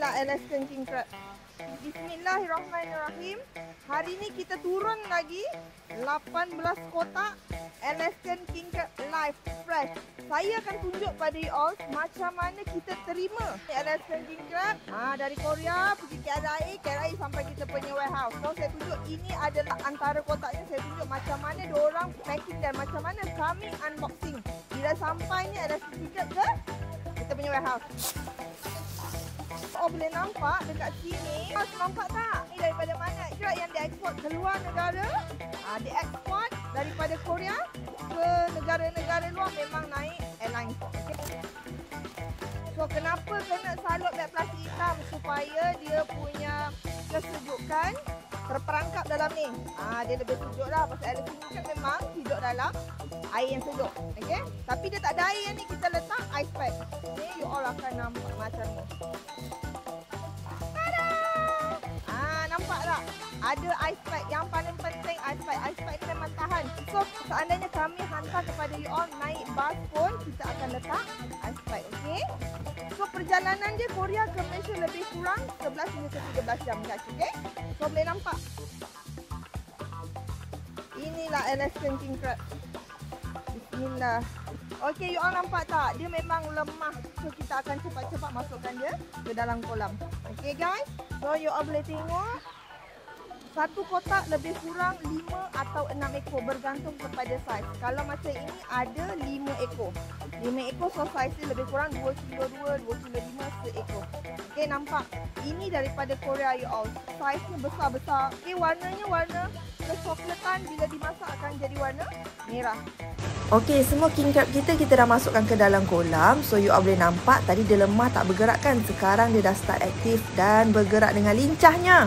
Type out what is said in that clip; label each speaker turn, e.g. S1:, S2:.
S1: Inilah Alaskan King Crab. Bismillahirrahmanirrahim. Hari ni kita turun lagi 18 kotak Alaskan King Crab live fresh. Saya akan tunjuk pada you all macam mana kita terima Alaskan King Crab dari Korea pergi KLIA sampai kita punya warehouse. So saya tunjuk ini adalah antara kotaknya. Saya tunjuk macam mana diorang packing dan macam mana kami unboxing bila sampainya Alaskan King Crab ke kita punya warehouse. Oh, boleh nampak dekat sini. Nampak tak? Ini daripada mana? Crab yang diekspor keluar negara. Diekspor daripada Korea ke negara-negara luar memang naik airline. Okay. So, kenapa kena salut beg plastik hitam? Supaya dia punya kesejukan terperangkap dalam ni. Dia lebih sejuk lah. Pasal Alaskan King Crab memang hidup dalam air yang sejuk. Okay? Tapi dia tak ada air ni. Kita letak ice pack. Ni you all akan nampak macam ni. Nampak tak? Ada ice pack. Yang paling penting ice pack. Ice pack ni memang tahan. So, seandainya kami hantar kepada you all naik bas pun, kita akan letak ice pack. Okay? So, perjalanan dia Korea ke Malaysia lebih kurang 11 hingga ke 13 jam guys. Okay? So, boleh nampak. Inilah Alaskan King Crab. Bismillah. Okay, you all nampak tak? Dia memang lemah. So, kita akan cepat-cepat masukkan dia ke dalam kolam. Okay guys? So, you all boleh tengok. Satu kotak lebih kurang 5 atau 6 ekor bergantung kepada saiz. Kalau macam ini ada 5 ekor. 5 ekor, so saiz dia lebih kurang 2 kilo 2, 2 kilo 5 seekor. Okay, nampak? Ini daripada Korea you all. Saiznya besar-besar. Okay, warnanya warna kecoklatan. Bila dimasak akan jadi warna merah.
S2: Okey, semua king crab kita dah masukkan ke dalam kolam. So you all boleh nampak tadi dia lemah tak bergerak kan. Sekarang dia dah start aktif dan bergerak dengan lincahnya.